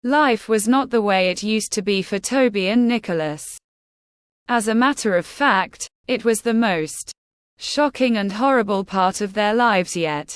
Life was not the way it used to be for Toby and Nicholas. As a matter of fact, it was the most shocking and horrible part of their lives yet.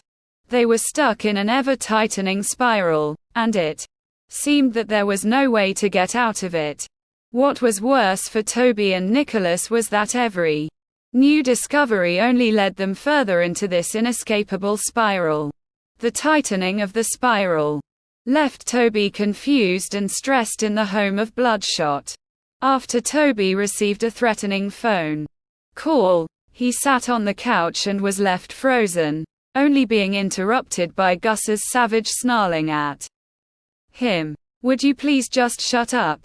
They were stuck in an ever-tightening spiral, and it seemed that there was no way to get out of it. What was worse for Toby and Nicholas was that every new discovery only led them further into this inescapable spiral. The tightening of the spiral left Toby confused and stressed in the home of Bloodshot. After Toby received a threatening phone call, he sat on the couch and was left frozen, only being interrupted by Gus's savage snarling at him. "Would you please just shut up?"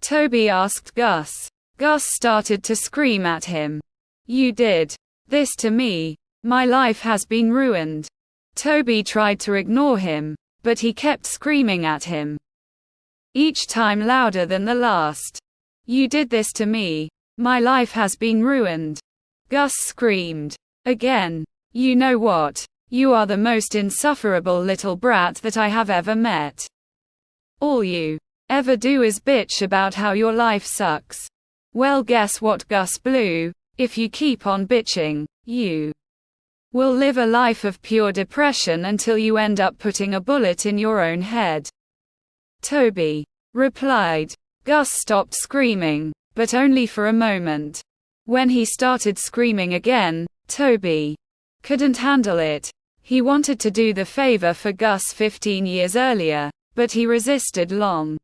Toby asked Gus. Gus started to scream at him. "You did this to me. My life has been ruined." Toby tried to ignore him, but he kept screaming at him, each time louder than the last. "You did this to me. My life has been ruined." Gus screamed again. "You know what? You are the most insufferable little brat that I have ever met. All you ever do is bitch about how your life sucks. Well, guess what, Gus Blue? If you keep on bitching, you will live a life of pure depression until you end up putting a bullet in your own head," Toby replied. Gus stopped screaming, but only for a moment. When he started screaming again, Toby couldn't handle it. He wanted to do the favor for Gus 15 years earlier, but he resisted long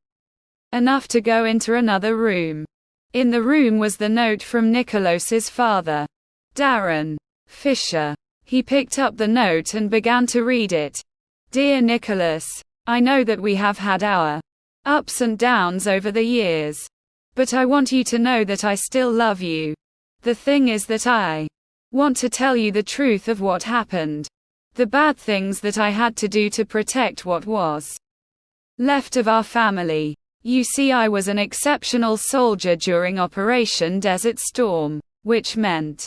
enough to go into another room. In the room was the note from Nicholas's father, Darren Fisher. He picked up the note and began to read it. "Dear Nicholas, I know that we have had our ups and downs over the years. But I want you to know that I still love you. The thing is that I want to tell you the truth of what happened. The bad things that I had to do to protect what was left of our family. You see, I was an exceptional soldier during Operation Desert Storm, which meant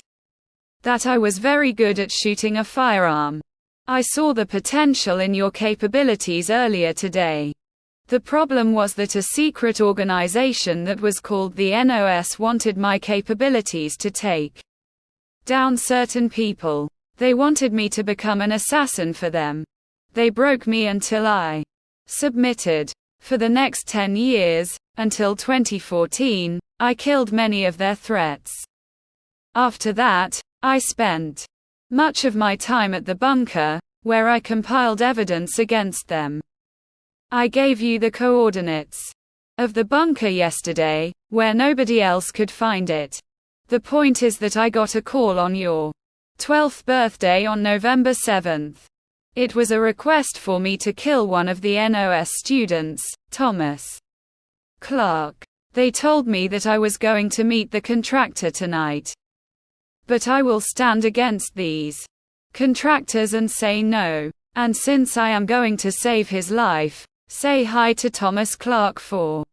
that I was very good at shooting a firearm. I saw the potential in your capabilities earlier today. The problem was that a secret organization that was called the NOS wanted my capabilities to take down certain people. They wanted me to become an assassin for them. They broke me until I submitted. For the next 10 years, until 2014, I killed many of their threats. After that, I spent much of my time at the bunker, where I compiled evidence against them. I gave you the coordinates of the bunker yesterday, where nobody else could find it. The point is that I got a call on your 12th birthday on November 7th. It was a request for me to kill one of the NOS students, Thomas Clark. They told me that I was going to meet the contractor tonight. But I will stand against these contractors and say no. And since I am going to save his life, say hi to Thomas Clark for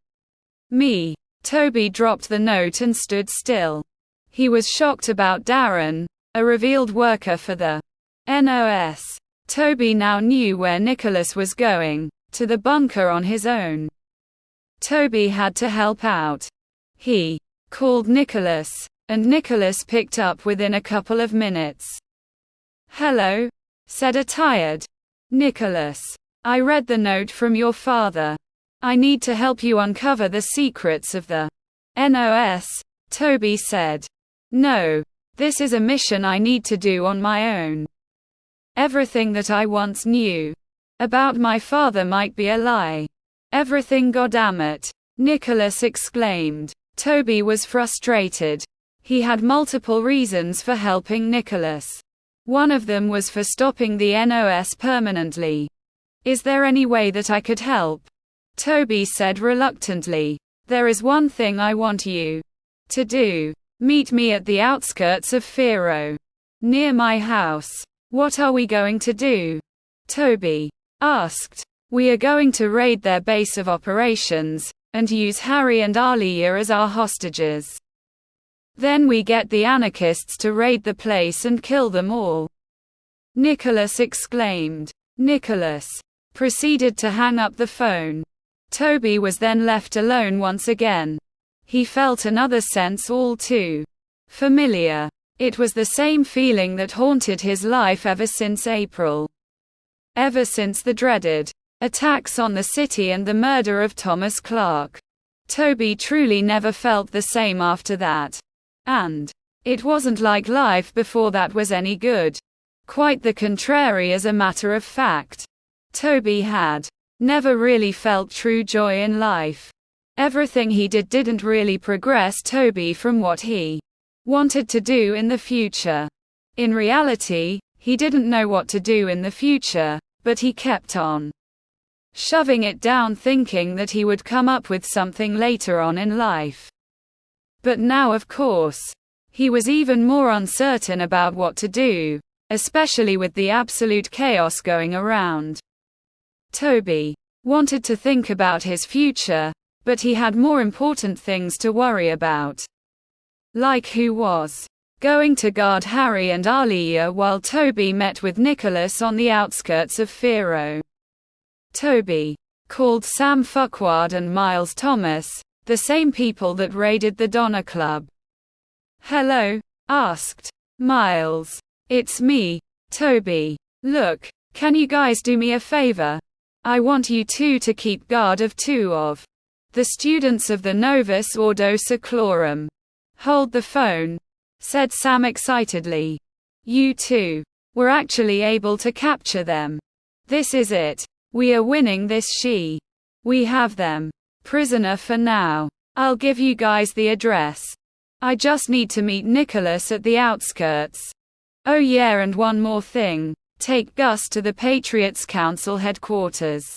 me." Toby dropped the note and stood still. He was shocked about Darren, a revealed worker for the NOS. Toby now knew where Nicholas was going, to the bunker on his own. Toby had to help out. He called Nicholas, and Nicholas picked up within a couple of minutes. "Hello," said a tired Nicholas. "I read the note from your father. I need to help you uncover the secrets of the NOS," Toby said. "No, this is a mission I need to do on my own. Everything that I once knew about my father might be a lie. Everything, goddammit," Nicholas exclaimed. Toby was frustrated. He had multiple reasons for helping Nicholas. One of them was for stopping the NOS permanently. "Is there any way that I could help?" Toby said reluctantly. "There is one thing I want you to do. Meet me at the outskirts of Fero, near my house." "What are we going to do?" Toby asked. "We are going to raid their base of operations, and use Harry and Alia as our hostages. Then we get the anarchists to raid the place and kill them all," Nicholas exclaimed. Nicholas proceeded to hang up the phone. Toby was then left alone once again. He felt another sense all too familiar. It was the same feeling that haunted his life ever since April. Ever since the dreaded attacks on the city and the murder of Thomas Clark. Toby truly never felt the same after that. And it wasn't like life before that was any good. Quite the contrary, as a matter of fact. Toby had never really felt true joy in life. Everything he did didn't really progress Toby from what he wanted to do in the future. In reality, he didn't know what to do in the future, but he kept on shoving it down, thinking that he would come up with something later on in life. But now, of course, he was even more uncertain about what to do, especially with the absolute chaos going around. Toby wanted to think about his future, but he had more important things to worry about. Like who was going to guard Harry and Alia while Toby met with Nicholas on the outskirts of Firo. Toby called Sam Fuckward and Miles Thomas, the same people that raided the Donner Club. "Hello?" asked Miles. "It's me, Toby. Look, can you guys do me a favor? I want you two to keep guard of two of the students of the Novus Ordo Seclorum." "Hold the phone," said Sam excitedly. "You two were actually able to capture them. This is it. We are winning this. We have them prisoner for now. I'll give you guys the address. I just need to meet Nicholas at the outskirts. Oh yeah, and one more thing. Take Gus to the Patriots Council headquarters,"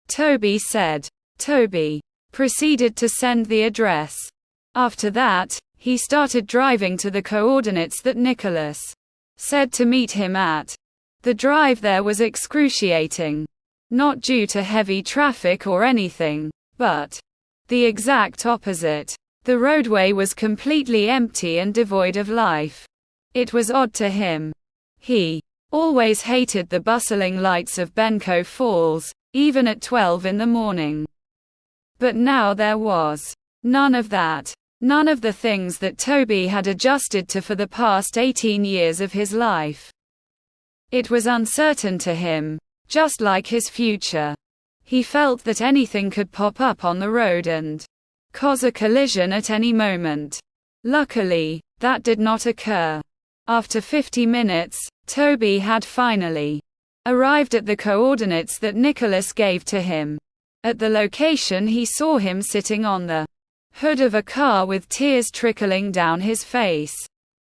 Toby said. Toby proceeded to send the address. After that, he started driving to the coordinates that Nicholas said to meet him at. The drive there was excruciating. Not due to heavy traffic or anything, but the exact opposite. The roadway was completely empty and devoid of life. It was odd to him. He always hated the bustling lights of Bencow Falls, even at 12 in the morning. But now there was none of that. None of the things that Toby had adjusted to for the past 18 years of his life. It was uncertain to him, just like his future. He felt that anything could pop up on the road and cause a collision at any moment. Luckily, that did not occur. After 50 minutes, Toby had finally arrived at the coordinates that Nicholas gave to him. At the location, he saw him sitting on the hood of a car with tears trickling down his face.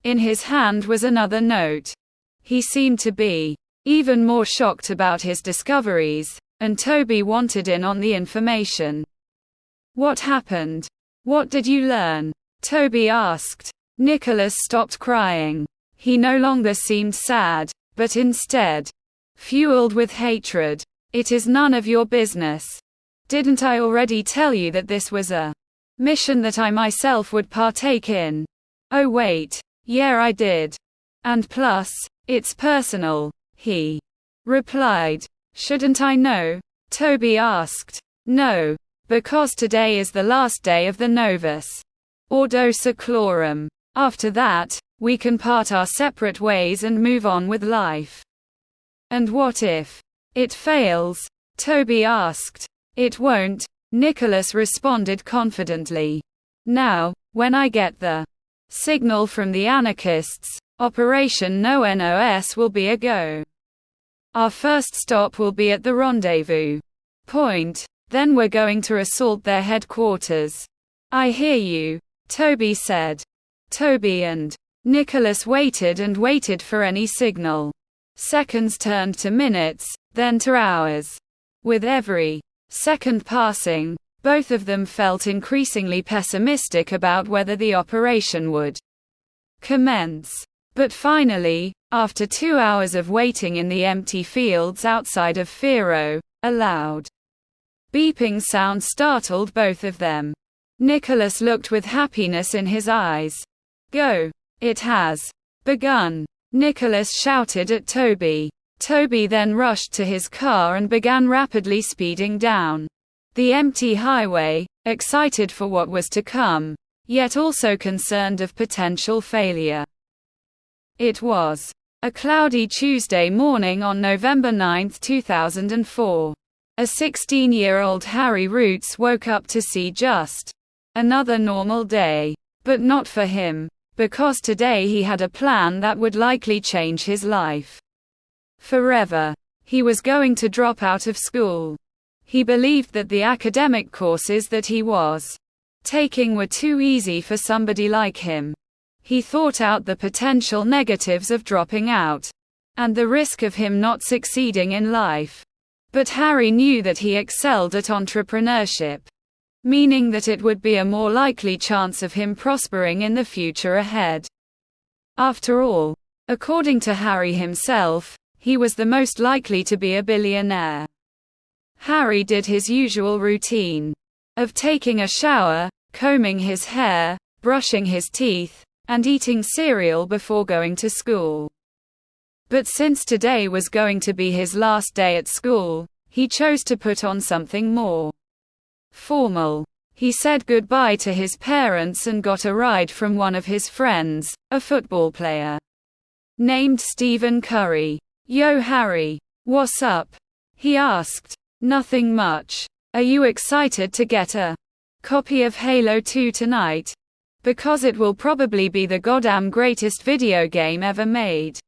In his hand was another note. He seemed to be even more shocked about his discoveries, and Toby wanted in on the information. "What happened? What did you learn?" Toby asked. Nicholas stopped crying. He no longer seemed sad, but instead fueled with hatred. "It is none of your business. Didn't I already tell you that this was a mission that I myself would partake in?" "Oh wait, yeah, I did. And plus, it's personal," he replied. "Shouldn't I know?" Toby asked. "No, because today is the last day of the Novus Ordo Seclorum. After that, we can part our separate ways and move on with life." "And what if it fails?" Toby asked. "It won't," Nicholas responded confidently. "Now, when I get the signal from the anarchists, Operation No Nos will be a go. Our first stop will be at the rendezvous point, then we're going to assault their headquarters." "I hear you," Toby said. Toby and Nicholas waited and waited for any signal. Seconds turned to minutes, then to hours. With every second passing, both of them felt increasingly pessimistic about whether the operation would commence. But finally, after 2 hours of waiting in the empty fields outside of Firo, a loud beeping sound startled both of them. Nicholas looked with happiness in his eyes. "Go! It has begun!" Nicholas shouted at Toby. Toby then rushed to his car and began rapidly speeding down the empty highway, excited for what was to come, yet also concerned of potential failure. It was a cloudy Tuesday morning on November 9, 2004. A 16-year-old Harry Roots woke up to see just another normal day. But not for him, because today he had a plan that would likely change his life forever. He was going to drop out of school. He believed that the academic courses that he was taking were too easy for somebody like him. He thought out the potential negatives of dropping out, and the risk of him not succeeding in life. But Harry knew that he excelled at entrepreneurship, meaning that it would be a more likely chance of him prospering in the future ahead. After all, according to Harry himself, he was the most likely to be a billionaire. Harry did his usual routine of taking a shower, combing his hair, brushing his teeth, and eating cereal before going to school. But since today was going to be his last day at school, he chose to put on something more formal. He said goodbye to his parents and got a ride from one of his friends, a football player named Stephen Curry. "Yo Harry, what's up?" he asked. "Nothing much. Are you excited to get a copy of Halo 2 tonight? Because it will probably be the goddamn greatest video game ever made."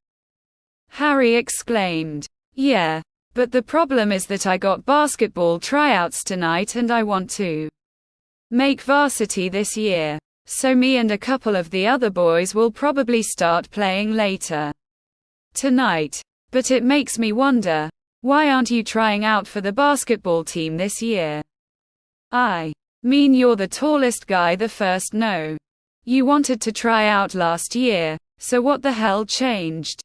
Harry exclaimed. "Yeah. But the problem is that I got basketball tryouts tonight and I want to make varsity this year. So me and a couple of the other boys will probably start playing later tonight. But it makes me wonder, why aren't you trying out for the basketball team this year? I mean, you're the tallest guy the first. No. You wanted to try out last year, so what the hell changed?"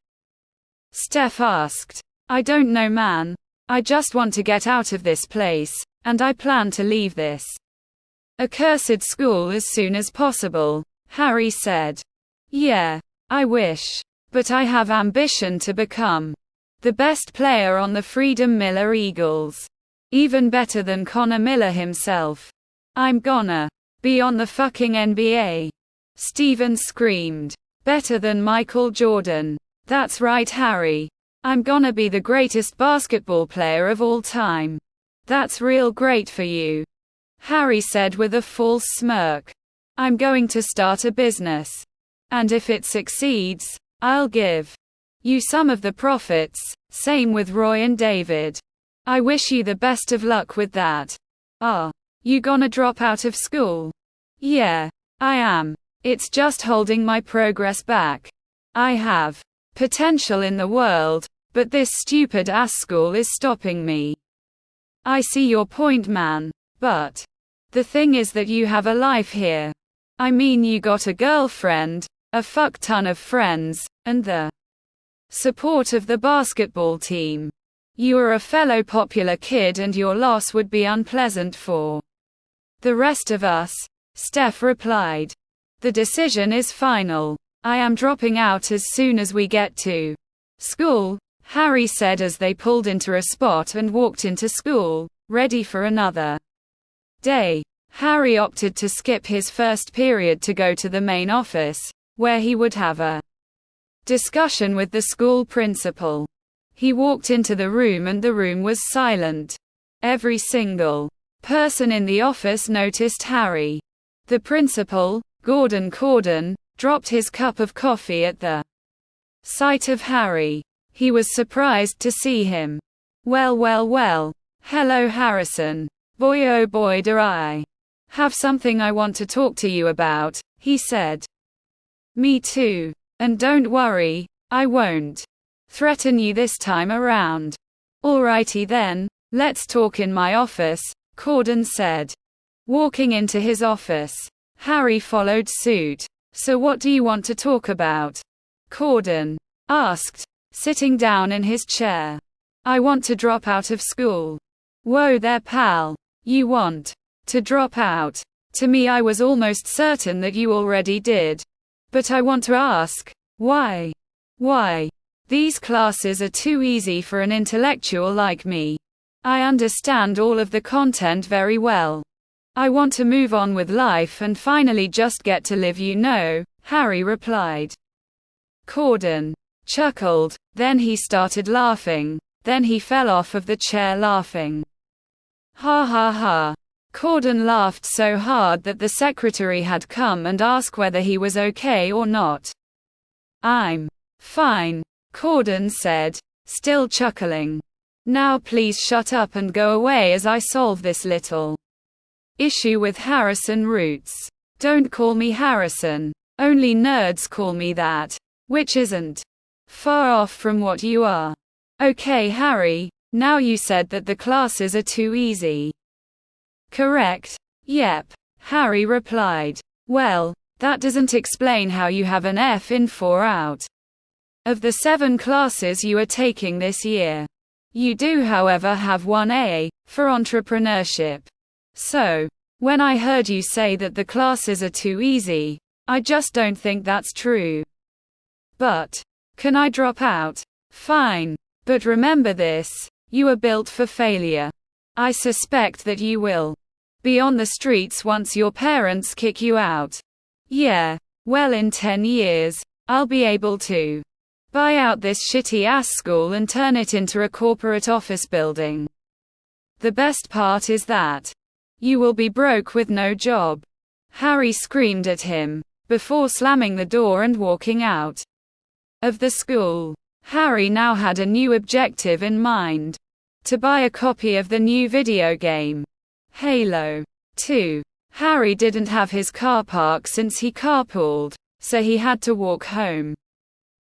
Steph asked. "I don't know, man. I just want to get out of this place, and I plan to leave this accursed school as soon as possible," Harry said. "Yeah, I wish. But I have ambition to become the best player on the Freedom Miller Eagles. Even better than Connor Miller himself. I'm gonna be on the fucking NBA." Stephen screamed. "Better than Michael Jordan." "That's right, Harry. I'm gonna be the greatest basketball player of all time. That's real great for you," Harry said with a false smirk. "I'm going to start a business. And if it succeeds, I'll give you some of the profits. Same with Roy and David. I wish you the best of luck with that." "Are you gonna drop out of school?" "Yeah, I am. It's just holding my progress back. I have potential in the world, but this stupid ass school is stopping me." "I see your point, man. But the thing is that you have a life here. I mean, you got a girlfriend, a fuck ton of friends, and the support of the basketball team. You are a fellow popular kid and your loss would be unpleasant for the rest of us," Steph replied. "The decision is final. I am dropping out as soon as we get to school," Harry said as they pulled into a spot and walked into school, ready for another day. Harry opted to skip his first period to go to the main office, where he would have a discussion with the school principal. He walked into the room and the room was silent. Every single person in the office noticed Harry. The principal, Gordon Corden, dropped his cup of coffee at the sight of Harry. He was surprised to see him. Well. Hello, Harrison. Boy, oh boy, do I have something I want to talk to you about," he said. "Me too. And don't worry, I won't threaten you this time around." "Alrighty then, let's talk in my office," Corden said. Walking into his office, Harry followed suit. "So what do you want to talk about?" Corden asked, sitting down in his chair. "I want to drop out of school." "Whoa there, pal. You want to drop out? To me, I was almost certain that you already did. But I want to ask, why? Why? These classes are too easy for an intellectual like me. I understand all of the content very well. I want to move on with life and finally just get to live, you know, Harry replied. Corden chuckled, then he started laughing, then he fell off of the chair laughing. Ha ha ha. Corden laughed so hard that the secretary had come and asked whether he was okay or not. I'm fine, Corden said, still chuckling. Now please shut up and go away as I solve this little issue with Harrison Roots. Don't call me Harrison. Only nerds call me that. Which isn't far off from what you are. Okay, Harry, now you said that the classes are too easy. Correct. Yep, Harry replied. Well, that doesn't explain how you have an F in 4 out of the 7 classes you are taking this year. You do, however, have 1 A, for entrepreneurship. So, when I heard you say that the classes are too easy, I just don't think that's true. But, can I drop out? Fine. But remember this, you are built for failure. I suspect that you will be on the streets once your parents kick you out. Yeah, well, in 10 years, I'll be able to buy out this shitty ass school and turn it into a corporate office building. The best part is that you will be broke with no job. Harry screamed at him, before slamming the door and walking out of the school. Harry now had a new objective in mind: to buy a copy of the new video game, Halo 2. Harry didn't have his car park since he carpooled, so he had to walk home.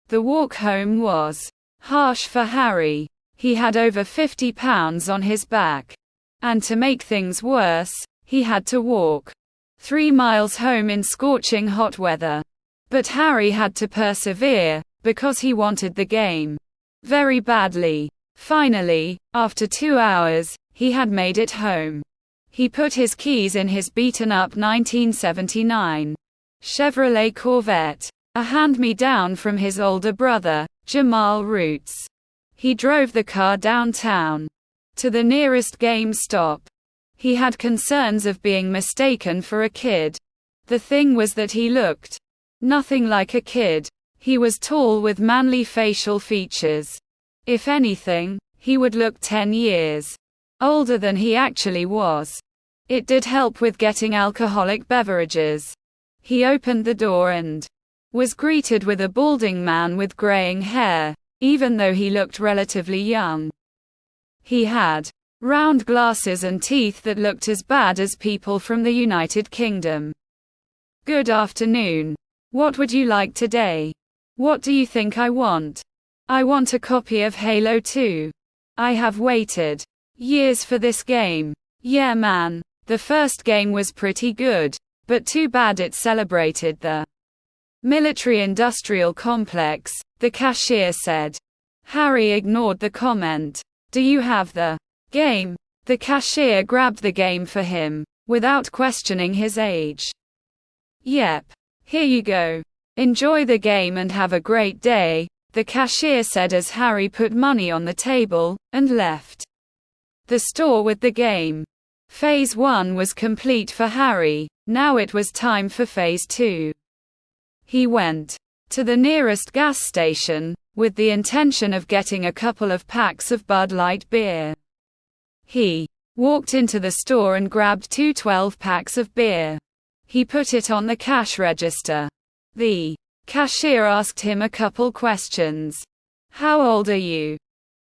The walk home was harsh for Harry. He had over 50 pounds on his back. And to make things worse, he had to walk 3 miles home in scorching hot weather. But Harry had to persevere, because he wanted the game very badly. Finally, after 2 hours, he had made it home. He put his keys in his beaten-up 1979 Chevrolet Corvette, a hand-me-down from his older brother, Jamal Roots. He drove the car downtown to the nearest GameStop. He had concerns of being mistaken for a kid. The thing was that he looked nothing like a kid. He was tall with manly facial features. If anything, he would look 10 years older than he actually was. It did help with getting alcoholic beverages. He opened the door and was greeted with a balding man with graying hair, even though he looked relatively young. He had round glasses and teeth that looked as bad as people from the United Kingdom. Good afternoon. What would you like today? What do you think I want? I want a copy of Halo 2. I have waited years for this game. Yeah, man. The first game was pretty good, but too bad it celebrated the military-industrial complex, the cashier said. Harry ignored the comment. Do you have the game? The cashier grabbed the game for him, without questioning his age. Yep. Here you go. Enjoy the game and have a great day, the cashier said as Harry put money on the table, and left the store with the game. Phase 1 was complete for Harry, now it was time for Phase 2. He went to the nearest gas station, with the intention of getting a couple of packs of Bud Light beer. He walked into the store and grabbed 2 12-packs of beer. He put it on the cash register. The cashier asked him a couple questions. How old are you?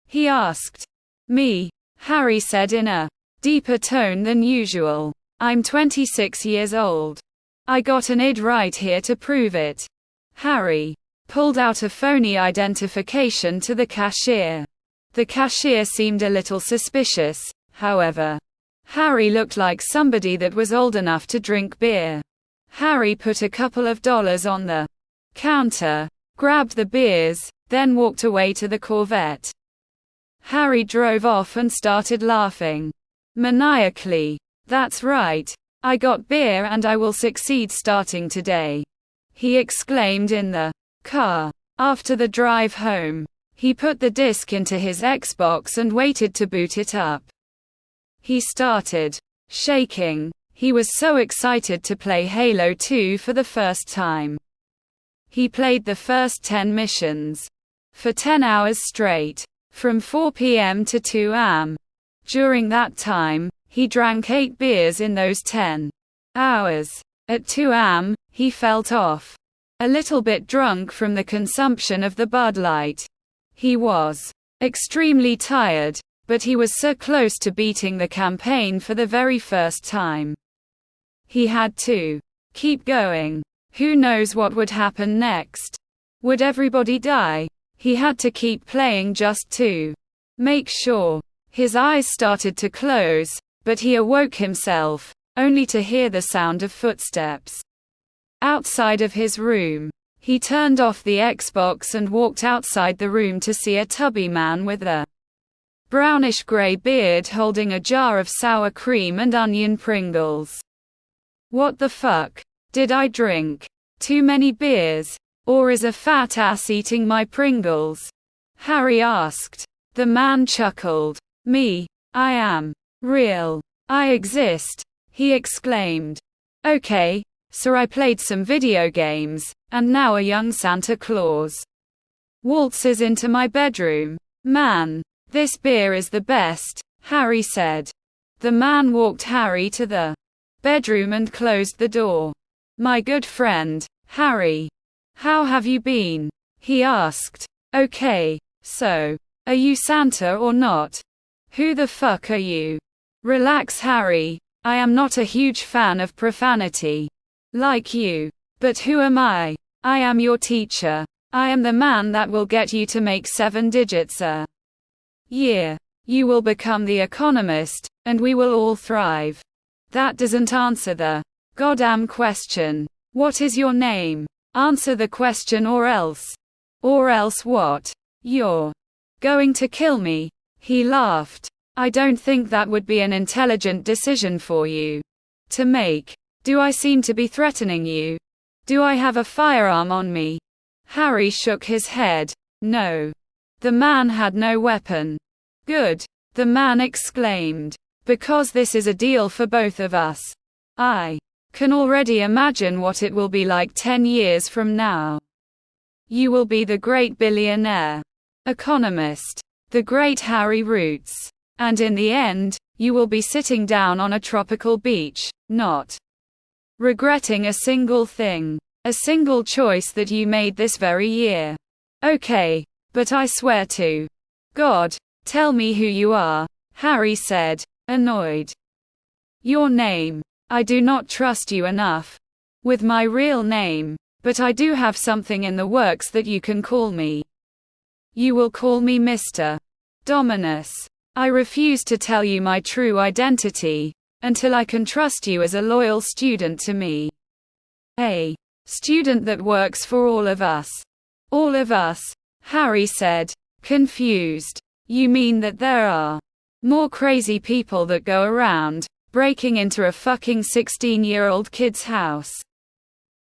He asked. Me, Harry said in a deeper tone than usual. I'm 26 years old. I got an ID right here to prove it. Harry pulled out a phony identification to the cashier. The cashier seemed a little suspicious, however. Harry looked like somebody that was old enough to drink beer. Harry put a couple of dollars on the counter, grabbed the beers, then walked away to the Corvette. Harry drove off and started laughing maniacally. That's right. I got beer and I will succeed starting today, he exclaimed in the car. After the drive home, he put the disc into his Xbox and waited to boot it up. He started shaking. He was so excited to play Halo 2 for the first time. He played the first 10 missions for 10 hours straight, from 4 p.m. to 2 a.m. During that time, he drank 8 beers in those 10 hours. At 2 a.m., he felt off. A little bit drunk from the consumption of the Bud Light. He was extremely tired, but he was so close to beating the campaign for the very first time. He had to keep going. Who knows what would happen next? Would everybody die? He had to keep playing just to make sure. His eyes started to close, but he awoke himself, only to hear the sound of footsteps outside of his room. He turned off the Xbox and walked outside the room to see a tubby man with a brownish-gray beard holding a jar of sour cream and onion Pringles. What the fuck did I drink? Too many beers? Or is a fat ass eating my Pringles? Harry asked. The man chuckled. Me. I am real. I exist, he exclaimed. Okay, so I played some video games, and now a young Santa Claus waltzes into my bedroom. Man, this beer is the best, Harry said. The man walked Harry to the bedroom and closed the door. My good friend, Harry. How have you been? He asked. Okay, so, are you Santa or not? Who the fuck are you? Relax, Harry. I am not a huge fan of profanity. Like you. But who am I? I am your teacher. I am the man that will get you to make 7 digits a year. You will become the economist, and we will all thrive. That doesn't answer the goddamn question. What is your name? Answer the question or else. Or else what? You're going to kill me. He laughed. I don't think that would be an intelligent decision for you to make. Do I seem to be threatening you? Do I have a firearm on me? Harry shook his head. No. The man had no weapon. Good. The man exclaimed. Because this is a deal for both of us. I can already imagine what it will be like 10 years from now. You will be the great billionaire economist, the great Harry Roots. And in the end, you will be sitting down on a tropical beach, not regretting a single thing, a single choice that you made this very year. Okay, but I swear to God, tell me who you are, Harry said, annoyed. Your name. I do not trust you enough with my real name, but I do have something in the works that you can call me. You will call me Mr. Dominus. I refuse to tell you my true identity, until I can trust you as a loyal student to me. A student that works for all of us. All of us, Harry said, confused. You mean that there are more crazy people that go around, breaking into a fucking 16-year-old kid's house?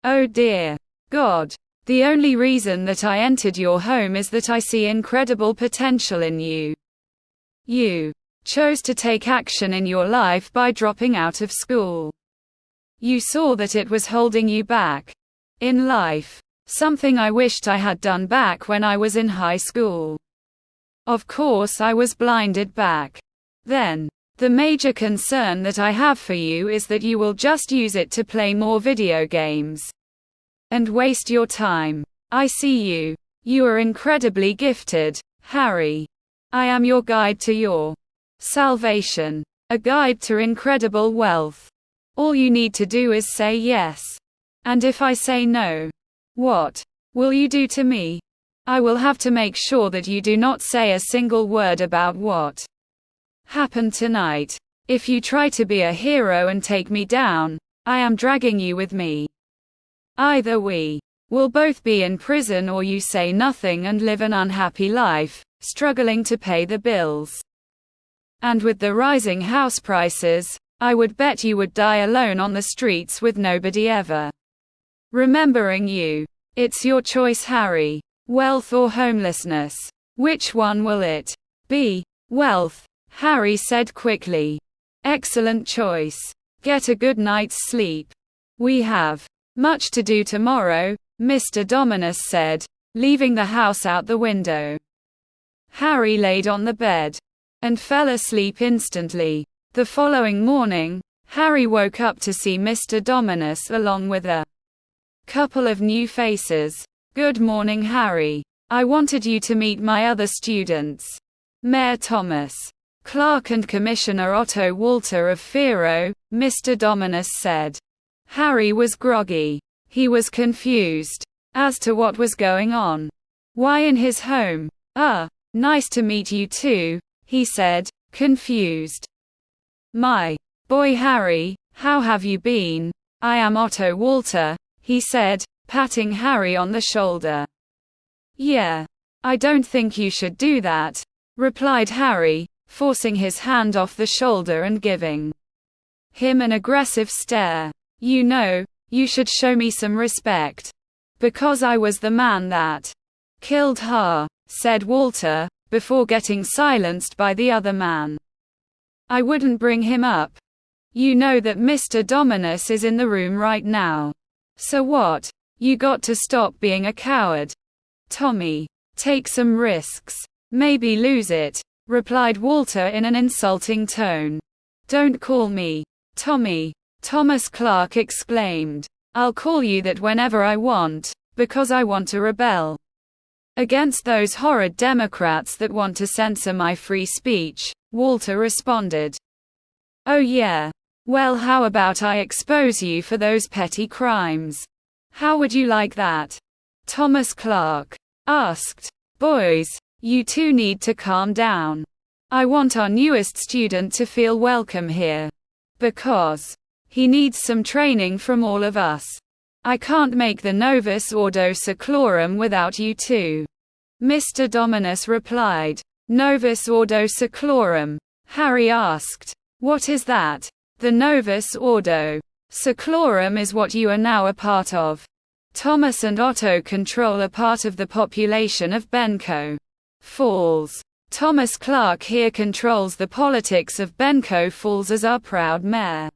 Oh dear God. The only reason that I entered your home is that I see incredible potential in you. You chose to take action in your life by dropping out of school. You saw that it was holding you back in life. Something I wished I had done back when I was in high school. Of course, I was blinded back then. The major concern that I have for you is that you will just use it to play more video games and waste your time. I see you. You are incredibly gifted, Harry. I am your guide to your salvation. A guide to incredible wealth. All you need to do is say yes. And if I say no, what will you do to me? I will have to make sure that you do not say a single word about what happened tonight. If you try to be a hero and take me down, I am dragging you with me. Either we will both be in prison or you say nothing and live an unhappy life, struggling to pay the bills. And with the rising house prices, I would bet you would die alone on the streets with nobody ever remembering you. It's your choice, Harry. Wealth or homelessness? Which one will it be? Wealth, Harry said quickly. Excellent choice. Get a good night's sleep. We have much to do tomorrow, Mr. Dominus said, leaving the house out the window. Harry laid on the bed and fell asleep instantly. The following morning, Harry woke up to see Mr. Dominus along with a couple of new faces. Good morning, Harry. I wanted you to meet my other students. Mayor Thomas Clark and Commissioner Otto Walter of Fero, Mr. Dominus said. Harry was groggy. He was confused as to what was going on. Why in his home? Nice to meet you too, he said, confused. My boy Harry, how have you been? I am Otto Walter, he said, patting Harry on the shoulder. Yeah. I don't think you should do that, replied Harry, forcing his hand off the shoulder and giving him an aggressive stare. You know, you should show me some respect. Because I was the man that killed her, said Walter, before getting silenced by the other man. I wouldn't bring him up. You know that Mr. Dominus is in the room right now. So what? You got to stop being a coward. Tommy. Take some risks. Maybe lose it, replied Walter in an insulting tone. Don't call me Tommy, Thomas Clark exclaimed. I'll call you that whenever I want, because I want to rebel against those horrid Democrats that want to censor my free speech, Walter responded. Oh yeah? Well, how about I expose you for those petty crimes? How would you like that? Thomas Clark asked. Boys, you two need to calm down. I want our newest student to feel welcome here. Because he needs some training from all of us. I can't make the Novus Ordo Seclorum without you two. Mr. Dominus replied. Novus Ordo Seclorum? Harry asked. What is that? The Novus Ordo Seclorum is what you are now a part of. Thomas and Otto control a part of the population of Bencow Falls. Thomas Clark here controls the politics of Bencow Falls as our proud mayor.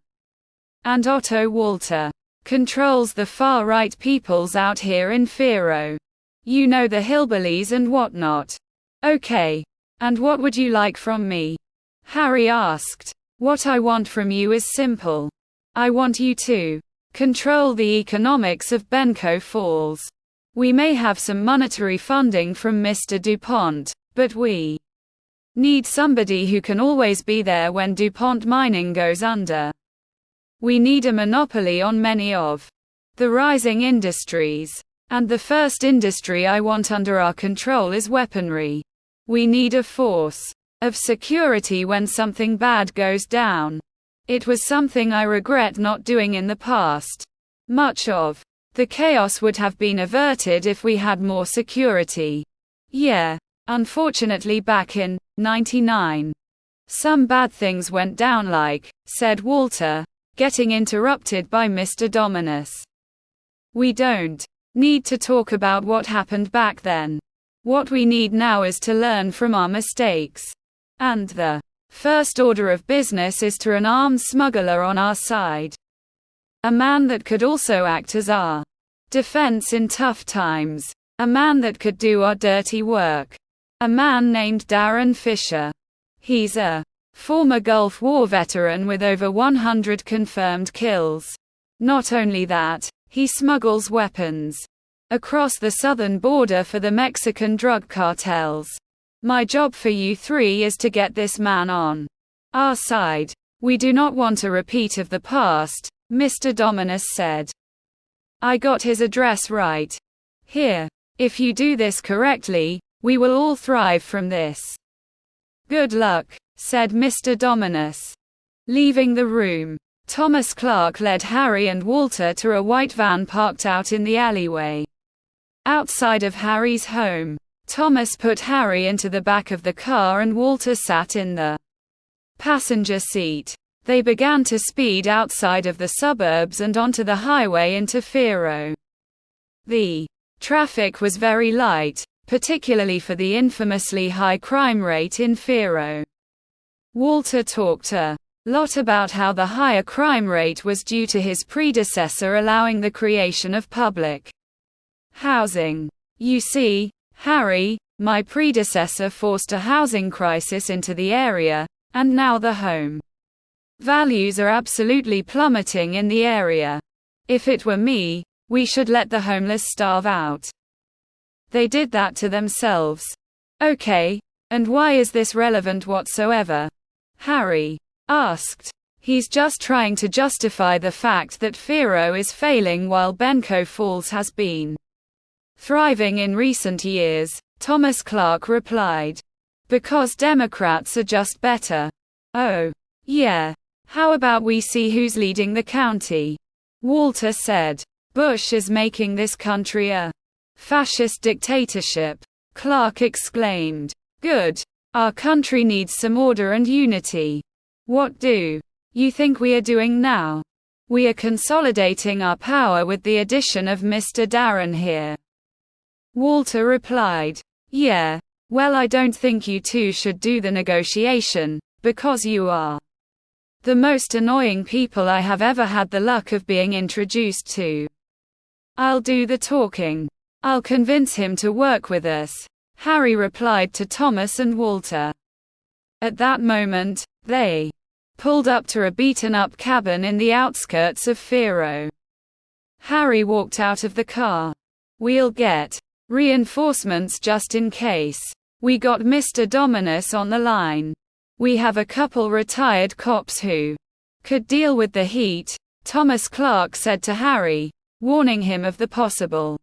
And Otto Walter controls the far-right peoples out here in Fero. You know, the hillbillies and whatnot. Okay. And what would you like from me? Harry asked. What I want from you is simple. I want you to control the economics of Bencow Falls. We may have some monetary funding from Mr. DuPont, but we need somebody who can always be there when DuPont mining goes under. We need a monopoly on many of the rising industries. And the first industry I want under our control is weaponry. We need a force of security when something bad goes down. It was something I regret not doing in the past. Much of the chaos would have been averted if we had more security. Yeah. Unfortunately back in 99. Some bad things went down like, said Walter, getting interrupted by Mr. Dominus. We don't need to talk about what happened back then. What we need now is to learn from our mistakes. And the first order of business is to an arms smuggler on our side. A man that could also act as our defense in tough times. A man that could do our dirty work. A man named Darren Fisher. He's a former Gulf War veteran with over 100 confirmed kills. Not only that, he smuggles weapons across the southern border for the Mexican drug cartels. My job for you three is to get this man on our side. We do not want a repeat of the past, Mr. Dominus said. I got his address right. Here. If you do this correctly, we will all thrive from this. Good luck, said Mr. Dominus. Leaving the room, Thomas Clark led Harry and Walter to a white van parked out in the alleyway outside of Harry's home. Thomas put Harry into the back of the car and Walter sat in the passenger seat. They began to speed outside of the suburbs and onto the highway into Fero. The traffic was very light, particularly for the infamously high crime rate in Fero. Walter talked a lot about how the higher crime rate was due to his predecessor allowing the creation of public housing. You see, Harry, my predecessor forced a housing crisis into the area, and now the home values are absolutely plummeting in the area. If it were me, we should let the homeless starve out. They did that to themselves. Okay, and why is this relevant whatsoever? Harry asked. He's just trying to justify the fact that Fero is failing while Benko Falls has been thriving in recent years, Thomas Clark replied. Because Democrats are just better. Oh. Yeah. How about we see who's leading the county? Walter said. Bush is making this country a fascist dictatorship. Clark exclaimed. Good. Our country needs some order and unity. What do you think we are doing now? We are consolidating our power with the addition of Mr. Darren here. Walter replied. Yeah. Well, I don't think you two should do the negotiation, because you are the most annoying people I have ever had the luck of being introduced to. I'll do the talking. I'll convince him to work with us, Harry replied to Thomas and Walter. At that moment, they pulled up to a beaten-up cabin in the outskirts of Fero. Harry walked out of the car. We'll get reinforcements just in case. We got Mr. Dominus on the line. We have a couple retired cops who could deal with the heat, Thomas Clark said to Harry, warning him of the possible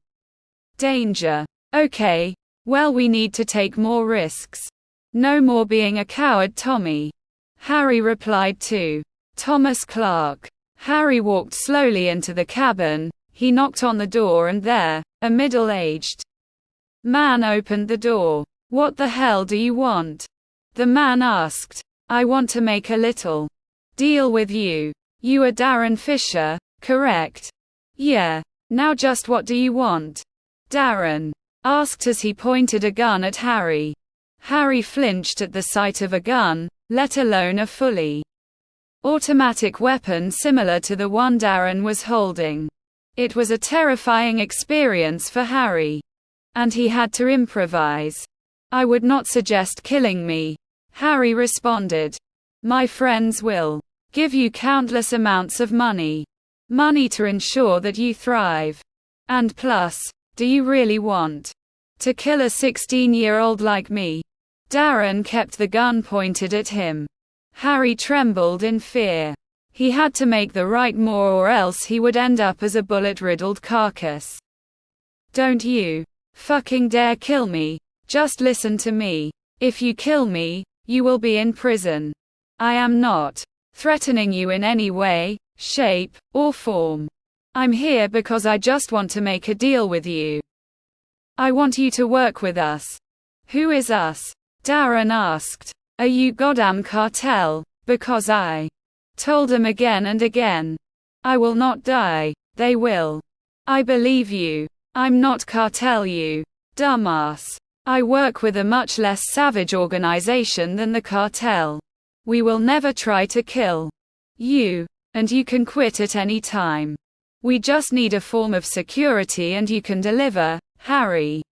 danger. Okay, well, we need to take more risks. No more being a coward, Tommy. Harry replied to Thomas Clark. Harry walked slowly into the cabin. He knocked on the door and there, a middle-aged man opened the door. What the hell do you want? The man asked. I want to make a little deal with you. You are Darren Fisher, correct? Yeah. Now just what do you want? Darren asked as he pointed a gun at Harry. Harry flinched at the sight of a gun, let alone a fully automatic weapon similar to the one Darren was holding. It was a terrifying experience for Harry. And he had to improvise. I would not suggest killing me, Harry responded. My friends will give you countless amounts of money. Money to ensure that you thrive. And plus, do you really want to kill a 16-year-old like me? Darren kept the gun pointed at him. Harry trembled in fear. He had to make the right move or else he would end up as a bullet-riddled carcass. Don't you fucking dare kill me. Just listen to me. If you kill me, you will be in prison. I am not threatening you in any way, shape, or form. I'm here because I just want to make a deal with you. I want you to work with us. Who is us? Darren asked. Are you goddamn cartel? Because I told them again and again. I will not die. They will. I believe you. I'm not cartel, you dumbass. I work with a much less savage organization than the cartel. We will never try to kill you, and you can quit at any time. We just need a form of security and you can deliver, Harry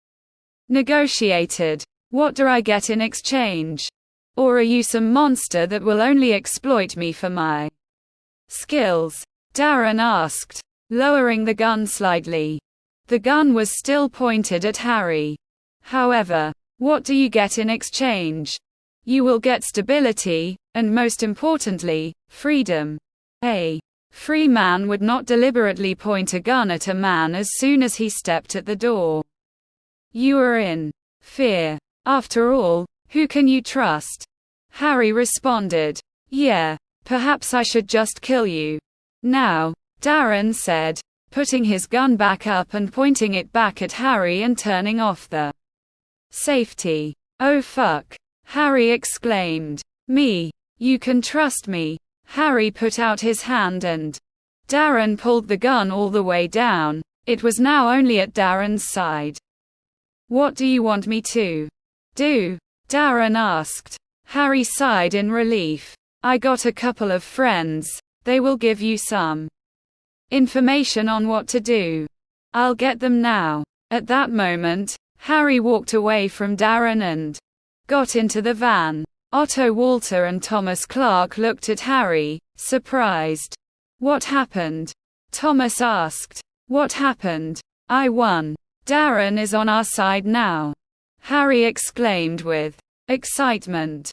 negotiated. What do I get in exchange? Or are you some monster that will only exploit me for my skills? Darren asked, lowering the gun slightly. The gun was still pointed at Harry. However, what do you get in exchange? You will get stability, and most importantly, freedom. A free man would not deliberately point a gun at a man as soon as he stepped at the door. You are in fear. After all, who can you trust? Harry responded. Yeah, perhaps I should just kill you now, Darren said, putting his gun back up and pointing it back at Harry and turning off the safety. Oh fuck, Harry exclaimed. Me. You can trust me. Harry put out his hand and Darren pulled the gun all the way down. It was now only at Darren's side. What do you want me to do? Darren asked. Harry sighed in relief. I got a couple of friends. They will give you some information on what to do. I'll get them now. At that moment, Harry walked away from Darren and got into the van. Otto Walter and Thomas Clark looked at Harry, surprised. What happened? Thomas asked. What happened? I won. Darren is on our side now, Harry exclaimed with excitement.